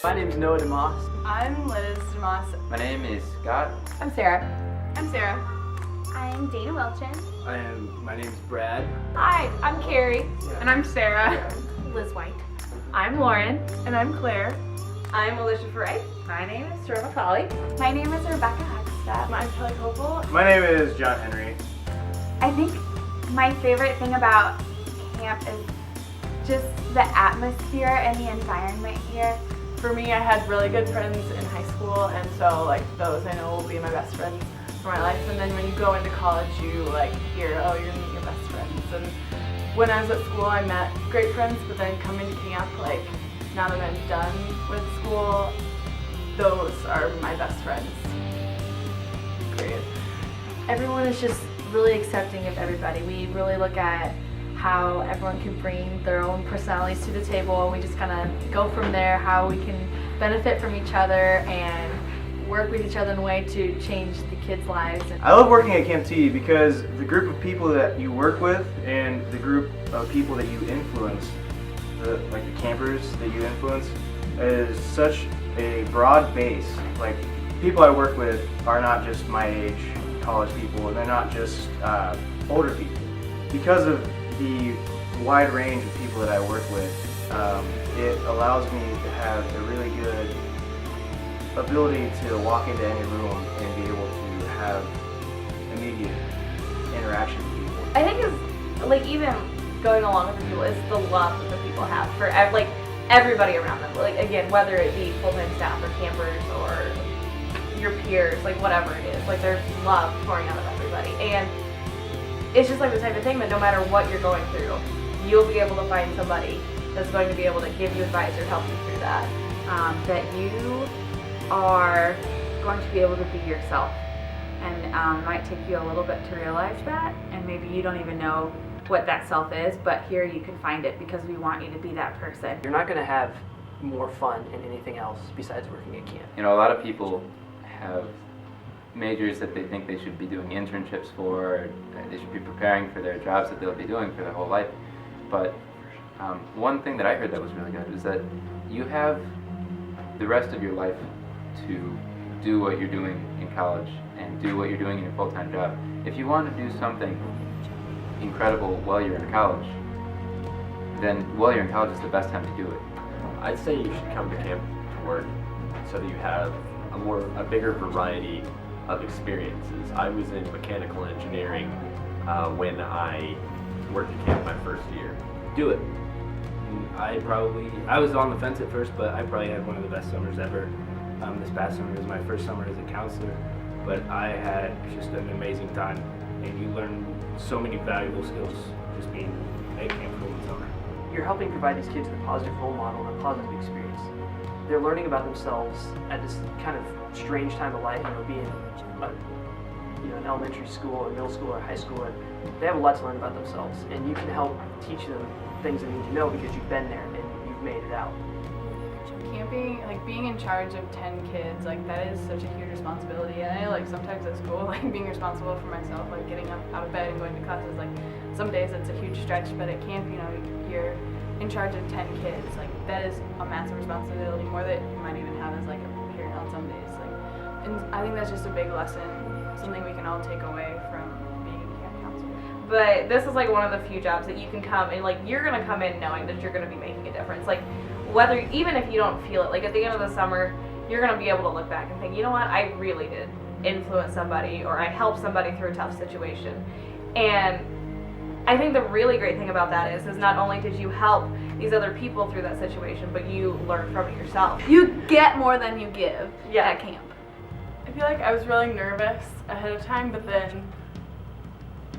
My name is Noah DeMoss. I'm Liz DeMoss. My name is Scott. I'm Sarah. I'm Sarah. I'm Dana Welchin. My name is Brad. Hi, I'm Carrie. And I'm Sarah. Liz White. I'm Lauren. And I'm Claire. I'm Alicia Frey. My name is Sarah McCauley. My name is Rebecca Hagstad. I'm Kelly Copel. My name is John Henry. I think my favorite thing about camp is just the atmosphere and the environment here. For me, I had really good friends in high school, and so those I know will be my best friends for my life. And then when you go into college, you hear, oh, you're gonna meet your best friends. And when I was at school, I met great friends, but then coming to camp, now that I'm done with school, those are my best friends. Period. Everyone is just really accepting of everybody. We really look at how everyone can bring their own personalities to the table, and we just kind of go from there, how we can benefit from each other and work with each other in a way to change the kids' lives. I love working at Camp T because the group of people that you work with and the group of people that you influence, the campers that you influence, is such a broad base. People I work with are not just my age, college people, and they're not just older people. Because of the wide range of people that I work with, it allows me to have a really good ability to walk into any room and be able to have immediate interaction with people. I think it's even going along with the people is the love that the people have for everybody around them. Again, whether it be full-time staff or campers or your peers, whatever it is, there's love pouring out of everybody. And it's just the type of thing that no matter what you're going through, you'll be able to find somebody that's going to be able to give you advice or help you through that. That you are going to be able to be yourself. And it might take you a little bit to realize that, and maybe you don't even know what that self is, but here you can find it because we want you to be that person. You're not going to have more fun in anything else besides working at camp. A lot of people have majors that they think they should be doing internships for, they should be preparing for their jobs that they'll be doing for their whole life. But one thing that I heard that was really good is that you have the rest of your life to do what you're doing in college and do what you're doing in your full-time job. If you want to do something incredible while you're in college, then while you're in college is the best time to do it. I'd say you should come to camp to work so that you have a bigger variety of experiences. I was in mechanical engineering when I worked at camp my first year. Do it. I was on the fence at first, but I probably had one of the best summers ever. This past summer was my first summer as a counselor, but I had just an amazing time, and you learn so many valuable skills just being at camp for one summer. You're helping provide these kids with a positive role model and a positive experience. They're learning about themselves at this kind of strange time of life, being in elementary school or middle school or high school, and they have a lot to learn about themselves, and you can help teach them things they need to know because you've been there and you've made it out. Camping, being in charge of 10 kids, that is such a huge responsibility. And I sometimes at school, being responsible for myself, getting up out of bed and going to classes, some days it's a huge stretch, but at camp, you're in charge of 10 kids. That is a massive responsibility, more than you might even have as a parent on some days. And I think that's just a big lesson, something we can all take away from being a camp counselor. But this is one of the few jobs that you can come and you're gonna come in knowing that you're gonna be making a difference. Whether, even if you don't feel it, at the end of the summer, you're gonna be able to look back and think, you know what, I really did influence somebody, or I helped somebody through a tough situation. And I think the really great thing about that is not only did you help these other people through that situation, but you learn from it yourself. You get more than you give at camp. I feel I was really nervous ahead of time, but then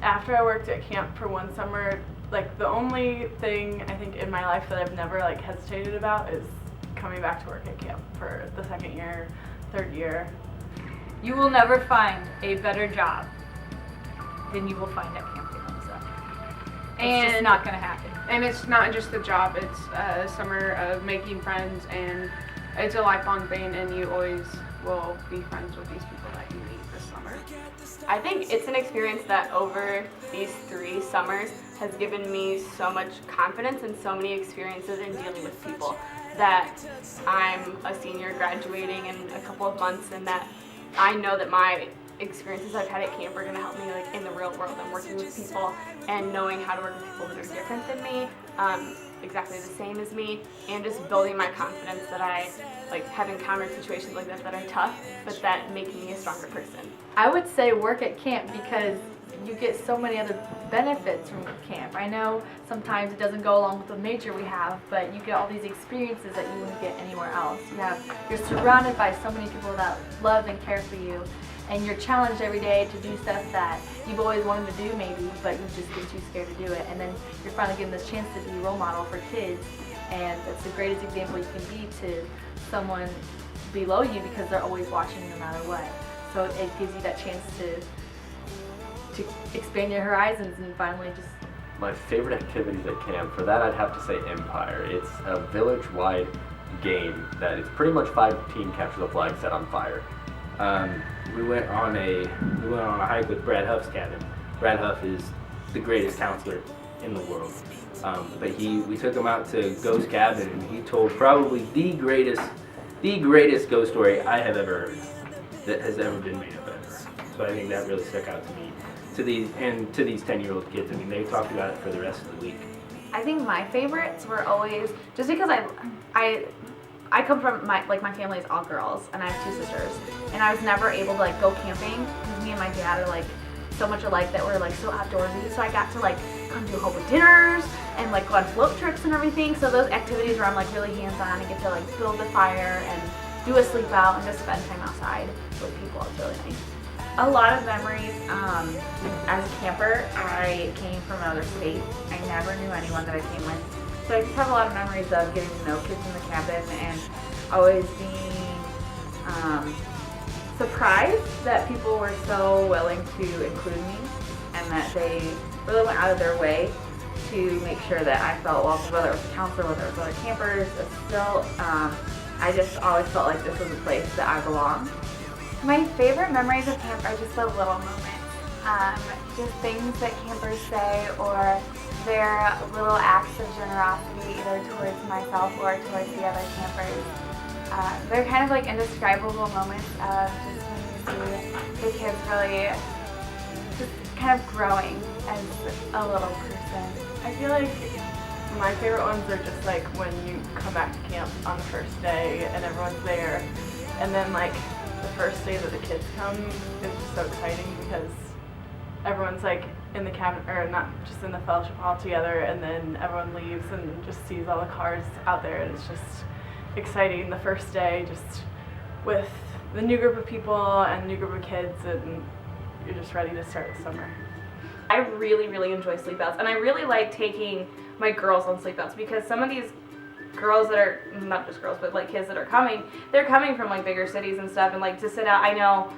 after I worked at camp for one summer, the only thing I think in my life that I've never hesitated about is coming back to work at camp for the second year, third year. You will never find a better job than you will find at Camp Tecumseh. It's just not going to happen. And it's not just the job, it's a summer of making friends, and it's a lifelong thing, and you always will be friends with these people that you meet this summer. I think it's an experience that over these 3 summers has given me so much confidence and so many experiences in dealing with people. that I'm a senior graduating in a couple of months, and that I know that my experiences I've had at camp are going to help me like in the real world. I'm working with people and knowing how to work with people that are different than me, exactly the same as me, and just building my confidence that I like have encountered situations like that are tough, but that make me a stronger person. I would say work at camp because you get so many other benefits from camp. I know sometimes it doesn't go along with the major we have, but you get all these experiences that you wouldn't get anywhere else. You're surrounded by so many people that love and care for you, and you're challenged every day to do stuff that you've always wanted to do maybe, but you've just been too scared to do it. And then you're finally given this chance to be a role model for kids, and that's the greatest example you can be to someone below you because they're always watching no matter what. So it gives you that chance to expand your horizons and finally just... My favorite activities at camp, for that I'd have to say Empire. It's a village-wide game that it's pretty much 5-team capture the flag set on fire. We went on a hike with Brad Huff's cabin. Brad Huff is the greatest counselor in the world. But we took him out to Ghost Cabin, and he told probably the greatest ghost story I have ever heard that has ever been made up ever. So I think that really stuck out to me. To these 10-year-old kids, I mean, they talked about it for the rest of the week. I think my favorites were always just because I come from my family is all girls, and I have 2 sisters, and I was never able to like go camping because me and my dad are like so much alike that we're like so outdoorsy. So I got to like come to a couple dinners and like go on float trips and everything. So those activities where I'm like really hands-on and get to like build a fire and do a sleep out and just spend time outside with people. It's really nice. A lot of memories. As a camper, I came from another state. I never knew anyone that I came with. So I just have a lot of memories of getting to know kids in the cabin and always being surprised that people were so willing to include me and that they really went out of their way to make sure that I felt welcome, whether it was a counselor, whether it was other campers. Still, I just always felt like this was a place that I belonged. My favorite memories of camp are just the little moments, just things that campers say or their little acts of generosity either towards myself or towards the other campers. They're kind of like indescribable moments of just when you see the kids really just kind of growing as a little person. I feel like my favorite ones are just like when you come back to camp on the first day and everyone's there, and then like the first day that the kids come is just so exciting because everyone's like in the cabin, or not just in the fellowship hall together, and then everyone leaves and just sees all the cars out there, and it's just exciting the first day just with the new group of people and the new group of kids, and you're just ready to start the summer. I really, really enjoy sleep outs, and I really like taking my girls on sleep outs because some of these girls that are, not just girls, but like kids that are coming, they're coming from like bigger cities and stuff, and like to sit out, I know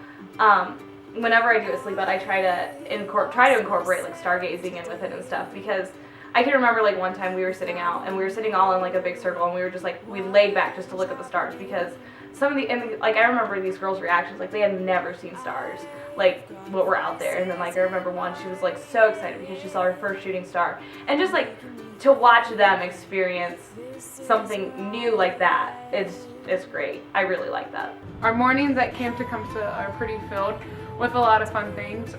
whenever I do a sleep out, I try to incorporate like stargazing in with it and stuff, because I can remember like one time we were sitting out and we were sitting all in like a big circle, and we were just like, we laid back just to look at the stars, because some of like I remember these girls' reactions, like they had never seen stars like what were out there, and then like I remember one, she was like so excited because she saw her first shooting star, and just like to watch them experience something new like that, it's great. I really like that. Our mornings at Camp Tecumseh are pretty filled with a lot of fun things.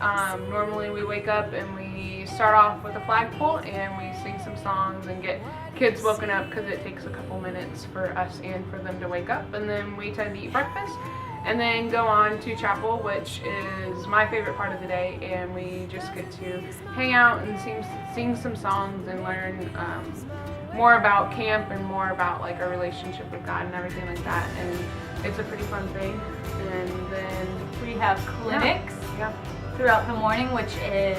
Normally we wake up and we start off with a flagpole and we sing some songs and get kids woken up because it takes a couple minutes for us and for them to wake up, and then we tend to eat breakfast and then go on to chapel, which is my favorite part of the day, and we just get to hang out and sing some songs and learn more about camp and more about like our relationship with God and everything like that, and it's a pretty fun thing. And then We have clinics throughout the morning, which is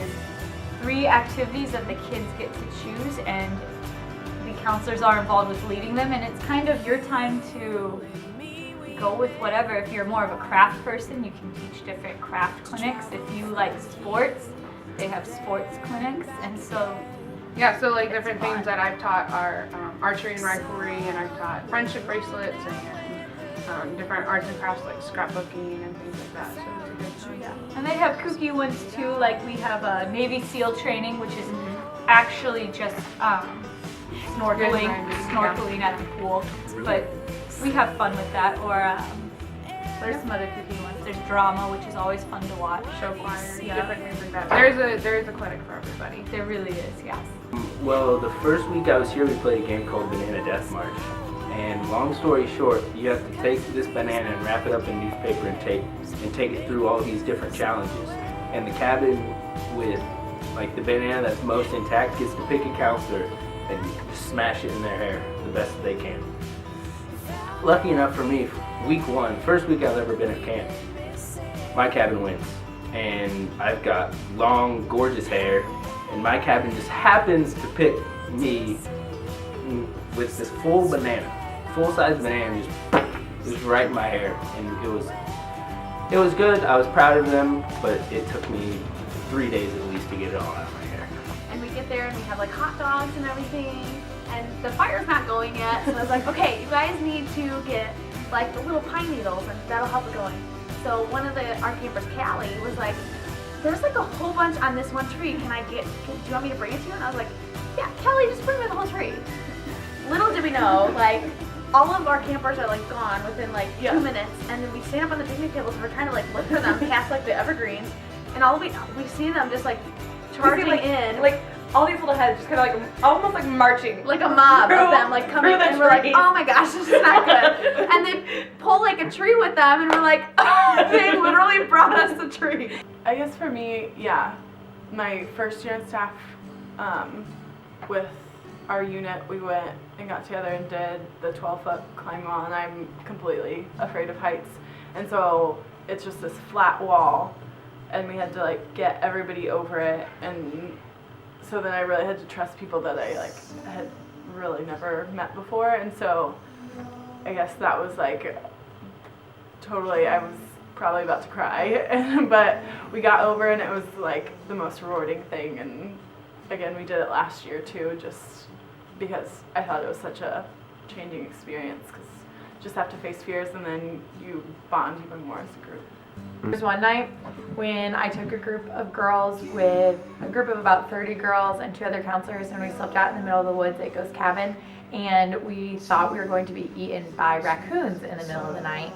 3 activities that the kids get to choose, and the counselors are involved with leading them, and it's kind of your time to go with whatever. If you're more of a craft person, you can teach different craft clinics. If you like sports, they have sports clinics, and so yeah, so like different things that I've taught are archery and riflery, and I've taught friendship bracelets and different arts and crafts like scrapbooking and things like that. So it's a good time. And they have kooky ones too, like we have a Navy SEAL training, which is actually just snorkeling at the pool. But we have fun with that. Or There's some other cooking ones. there's drama, which is always fun to watch. Show choir, Yeah. different things like that. There's a clinic for everybody. There really is, yes. Well, the first week I was here, we played a game called Banana Death March. And long story short, you have to take this banana and wrap it up in newspaper and take it through all these different challenges. And the cabin with like the banana that's most intact gets to pick a counselor and smash it in their hair the best they can. Lucky enough for me, week one, first week I've ever been at camp, my cabin wins. And I've got long, gorgeous hair, and my cabin just happens to pick me with this full size banana just right in my hair. And it was good. I was proud of them, but it took me 3 days at least to get it all out of my hair. And we get there and we have like hot dogs and everything, and the fire's not going yet, so I was like, okay, you guys need to get like the little pine needles and that'll help it going. So one of our campers, Callie, was like, there's like a whole bunch on this one tree, do you want me to bring it to you? And I was like, yeah, Kelly, just bring me the whole tree. Little did we know, like, all of our campers are like gone within like 2 minutes, and then we stand up on the picnic tables and we're trying to like look for them past like the evergreens, and all we see them just like charging in. Like all these little heads just kind of like almost like marching. Like a mob of them like coming, and we're like, oh my gosh, this is not good. And they pull like a tree with them, and we're like, oh, they literally brought us the tree. I guess for me, yeah, my first year on staff, with our unit, we went and got together and did the 12-foot climb wall, and I'm completely afraid of heights. And so it's just this flat wall, and we had to like get everybody over it, and so then I really had to trust people that I like had really never met before, and so I guess that was like totally, I was probably about to cry, but we got over, and it was like the most rewarding thing. And again, we did it last year too, just because I thought it was such a changing experience, because you just have to face fears and then you bond even more as a group. There was one night when I took a group of girls with a group of about 30 girls and 2 other counselors, and we slept out in the middle of the woods at Ghost Cabin, and we thought we were going to be eaten by raccoons in the middle of the night.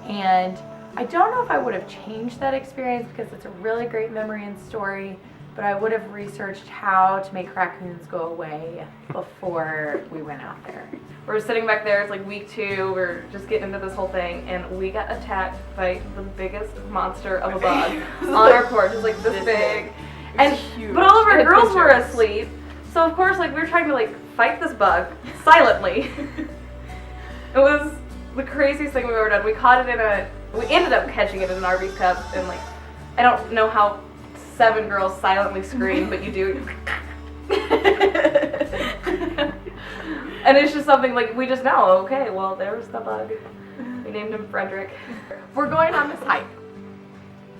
And I don't know if I would have changed that experience because it's a really great memory and story, but I would have researched how to make raccoons go away before we went out there. We're sitting back there, it's like week 2, we're just getting into this whole thing, and we got attacked by the biggest monster of a bug on our porch. It's like this big. And huge. but all of our girls were asleep, so of course like we were trying to like fight this bug silently. It was the craziest thing we've ever done. We ended up catching it in an RV cup, and like I don't know how 7 girls silently scream, but you do. And it's just something like we just know, okay, well, there's the bug. We named him Frederick. We're going on this hike,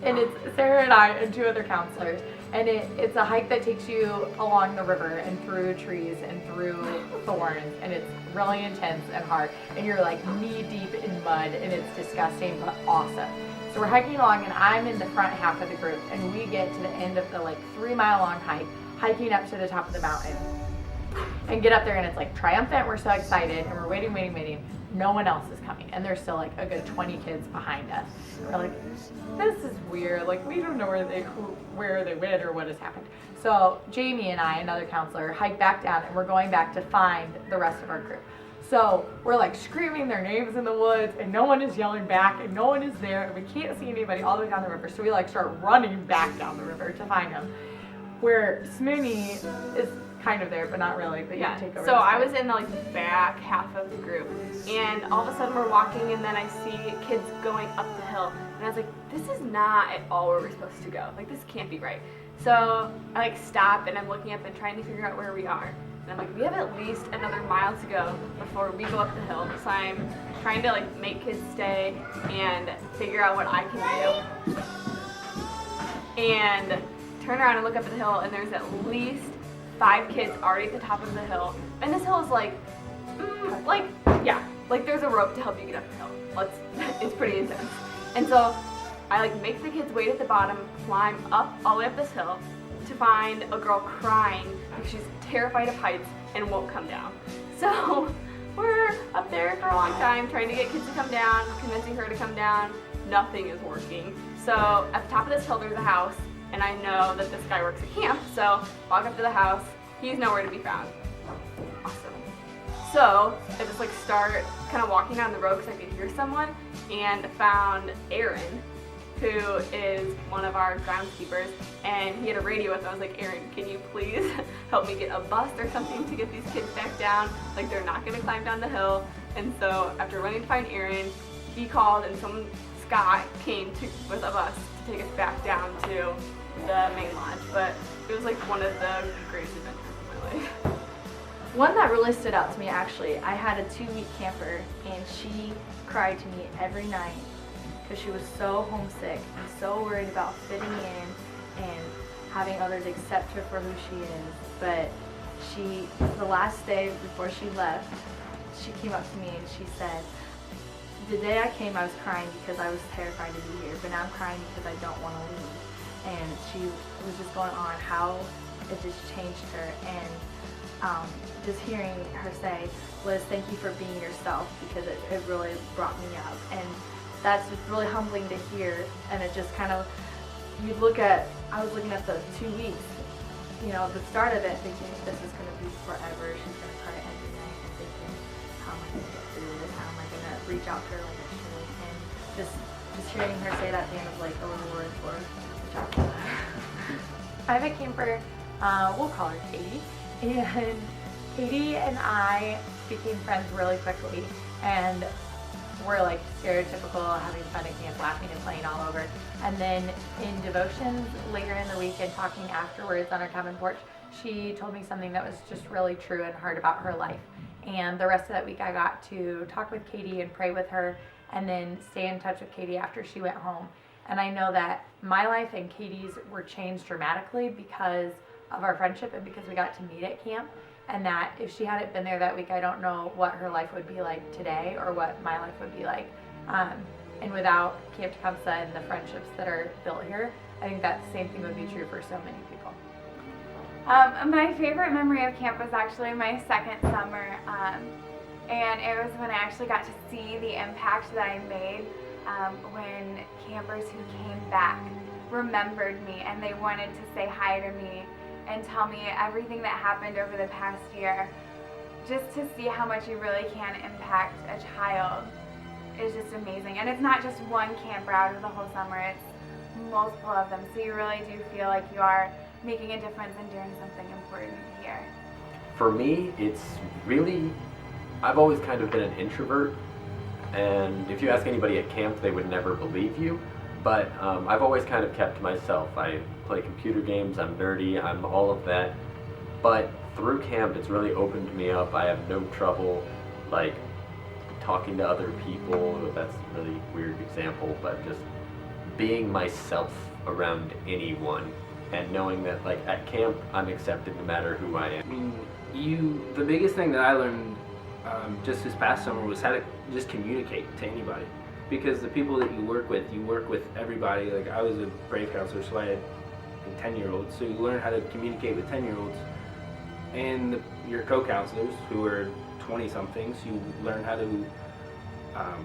and it's Sarah and I and 2 other counselors, and it's a hike that takes you along the river and through trees and through thorns, and it's really intense and hard, and you're like knee deep in mud, and it's disgusting but awesome. So we're hiking along, and I'm in the front half of the group, and we get to the end of the like 3-mile-long hike, hiking up to the top of the mountain, and get up there, and it's like triumphant. We're so excited, and we're waiting. No one else is coming, and there's still like a good 20 kids behind us. We're like, this is weird. Like, we don't know where they went or what has happened. So Jamie and I, another counselor, hike back down, and we're going back to find the rest of our group. So we're like screaming their names in the woods, and no one is yelling back, and no one is there, and we can't see anybody all the way down the river. So we like start running back down the river to find them. Where Smoony is kind of there, but not really. But Yeah, you take over. so I was in the like back half of the group, and all of a sudden we're walking, and then I see kids going up the hill, and I was like, this is not at all where we're supposed to go. Like, this can't be right. So I like stop, and I'm looking up and trying to figure out where we are. And I'm like, we have at least another mile to go before we go up the hill. So I'm trying to like make kids stay and figure out what I can do. And turn around and look up at the hill, and there's at least 5 kids already at the top of the hill. And this hill is like there's a rope to help you get up the hill. It's pretty intense. And so I like make the kids wait at the bottom, climb up all the way up this hill to find a girl crying because she's terrified of heights and won't come down. So we're up there for a long time trying to get kids to come down, convincing her to come down. Nothing is working. So at the top of this hill there's a house, and I know that this guy works at camp, so walk up to the house. He's nowhere to be found. Awesome. So I just like start kind of walking down the road because I could hear someone, and found Aaron, who is one of our groundskeepers, and he had a radio with him. I was like, Aaron, can you please help me get a bus or something to get these kids back down? Like, they're not gonna climb down the hill. And so after running to find Aaron, he called, and Scott came with a bus to take us back down to the main lodge. But it was like one of the greatest adventures of my life. One that really stood out to me, actually, I had a 2-week camper, and she cried to me every night because she was so homesick and so worried about fitting in and having others accept her for who she is. But the last day before she left, she came up to me and she said, the day I came, I was crying because I was terrified to be here, but now I'm crying because I don't want to leave. And she was just going on how it just changed her. And just hearing her say, Liz, thank you for being yourself, because it really brought me up. And that's just really humbling to hear. And it just kind of, I was looking at the 2 weeks, the start of it, thinking this is going to be forever. She's going to cry every night, and thinking, how am I going to get through this? How am I going to reach out to her like I should? And just hearing her say that at the end of like a reward for reach out to her. I have a camper, we'll call her Katie, and Katie and I became friends really quickly, and we're like stereotypical, having fun at camp, laughing and playing all over. And then in devotions later in the week and talking afterwards on our cabin porch, she told me something that was just really true and hard about her life. And the rest of that week I got to talk with Katie and pray with her, and then stay in touch with Katie after she went home. And I know that my life and Katie's were changed dramatically because of our friendship and because we got to meet at camp. And that if she hadn't been there that week, I don't know what her life would be like today or what my life would be like. And without Camp Tecumseh and the friendships that are built here, I think that same thing would be true for so many people. My favorite memory of camp was actually my second summer, and it was when I actually got to see the impact that I made when campers who came back remembered me and they wanted to say hi to me and tell me everything that happened over the past year. Just to see how much you really can impact a child is just amazing. And it's not just one camper out of the whole summer, it's multiple of them. So you really do feel like you are making a difference and doing something important here. For me, it's really, I've always kind of been an introvert, and if you ask anybody at camp, they would never believe you. But I've always kind of kept to myself. I play computer games, I'm nerdy, I'm all of that. But through camp, it's really opened me up. I have no trouble, like, talking to other people. That's a really weird example, but just being myself around anyone and knowing that, like, at camp, I'm accepted no matter who I am. I mean, the biggest thing that I learned just this past summer was how to just communicate to anybody. Because the people that you work with everybody. Like, I was a Brave counselor, so I had 10-year-olds, so you learn how to communicate with 10-year-olds. And your co-counselors, who are 20-somethings, you learn how to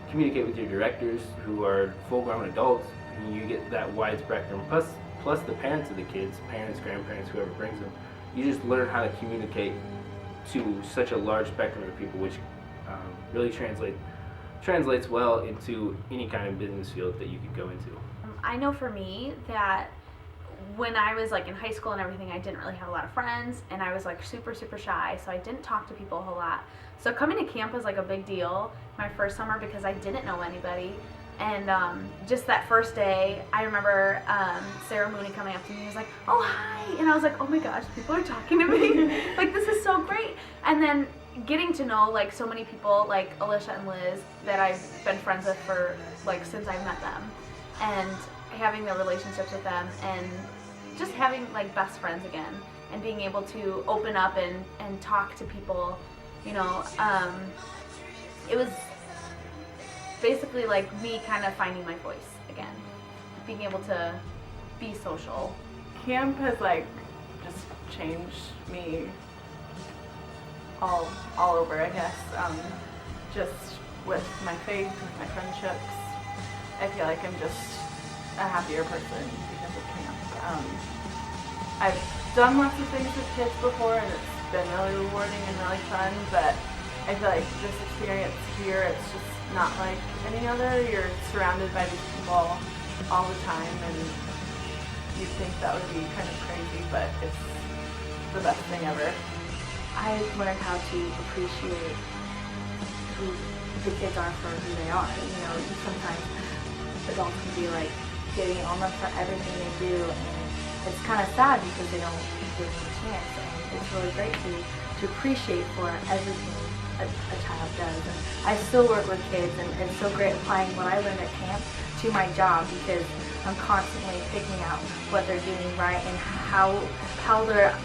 communicate with your directors, who are full-grown adults, and you get that wide spectrum. Plus the parents of the kids, parents, grandparents, whoever brings them, you just learn how to communicate to such a large spectrum of people, which really translates well into any kind of business field that you could go into. I know for me that when I was like in high school and everything, I didn't really have a lot of friends, and I was like super shy, so I didn't talk to people a whole lot. So coming to camp was like a big deal my first summer because I didn't know anybody. And just that first day, I remember Sarah Mooney coming up to me and was like, oh, hi. And I was like, oh my gosh, people are talking to me. Like, this is so great. And then getting to know like so many people like Alicia and Liz that I've been friends with for like since I met them, and having the relationships with them and just having like best friends again and being able to open up and talk to people, it was basically like me kind of finding my voice again, being able to be social. Camp has like just changed me all over, I guess. Just with my faith, with my friendships, I feel like I'm just a happier person because of camp. I've done lots of things with kids before, and it's been really rewarding and really fun, but I feel like this experience here, it's just not like any other. You're surrounded by these people all the time, and you'd think that would be kind of crazy, but it's the best thing ever. I've learned how to appreciate who the kids are for who they are. You know, sometimes adults can be like getting on them for everything they do, and it's kind of sad because they don't give them a chance. And it's really great to appreciate for everything a child does. And I still work with kids, and it's so great applying what I learned at camp to my job, because I'm constantly picking out what they're doing right and how they're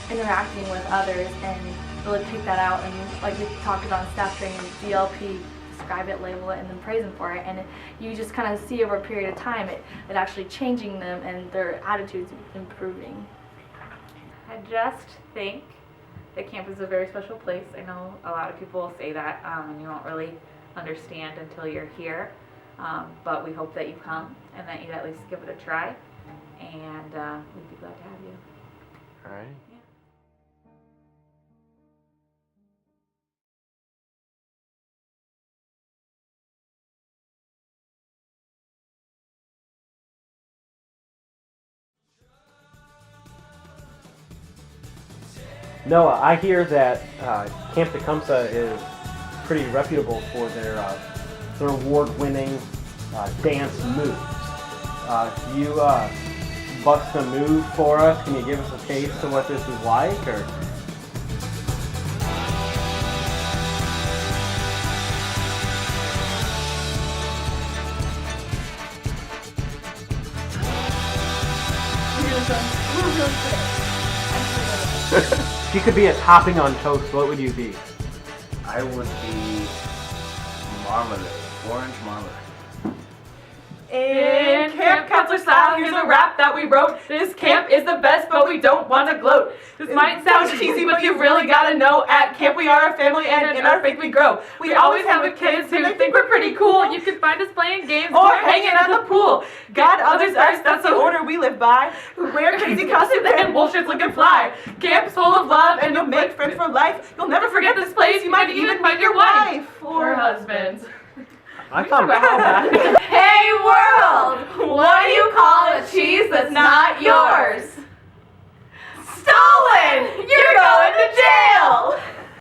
interacting with others, and really pick that out. And like we talked about in staff training, DLP, describe it, label it, and then praise them for it. And you just kind of see over a period of time it actually changing them and their attitudes improving. I just think that camp is a very special place. I know a lot of people will say that, and you won't really understand until you're here. But we hope that you come and that you at least give it a try, and we'd be glad to have you. All right. Noah, I hear that Camp Tecumseh is pretty reputable for their award-winning dance moves. Can you bust a move for us? Can you give us a taste of what this is like? Or if you could be a topping on toast, what would you be? I would be marmalade, orange marmalade. In camp counselor style, here's a rap that we wrote. This camp is the best, but we don't want to gloat. This might sound cheesy, but you really gotta know. At camp we are a family, and in our faith we grow. We always have with kids who think we're pretty cool. You can find us playing games Or hanging at the pool. God, others, us, that's the order we live by. Who wear crazy costumes and bullshits looking fly. Camp's full of love, and you'll make friends for life. You'll never forget this place. You might even find your wife or husband. I thought Hey world, what do you call a cheese that's not yours? Stop!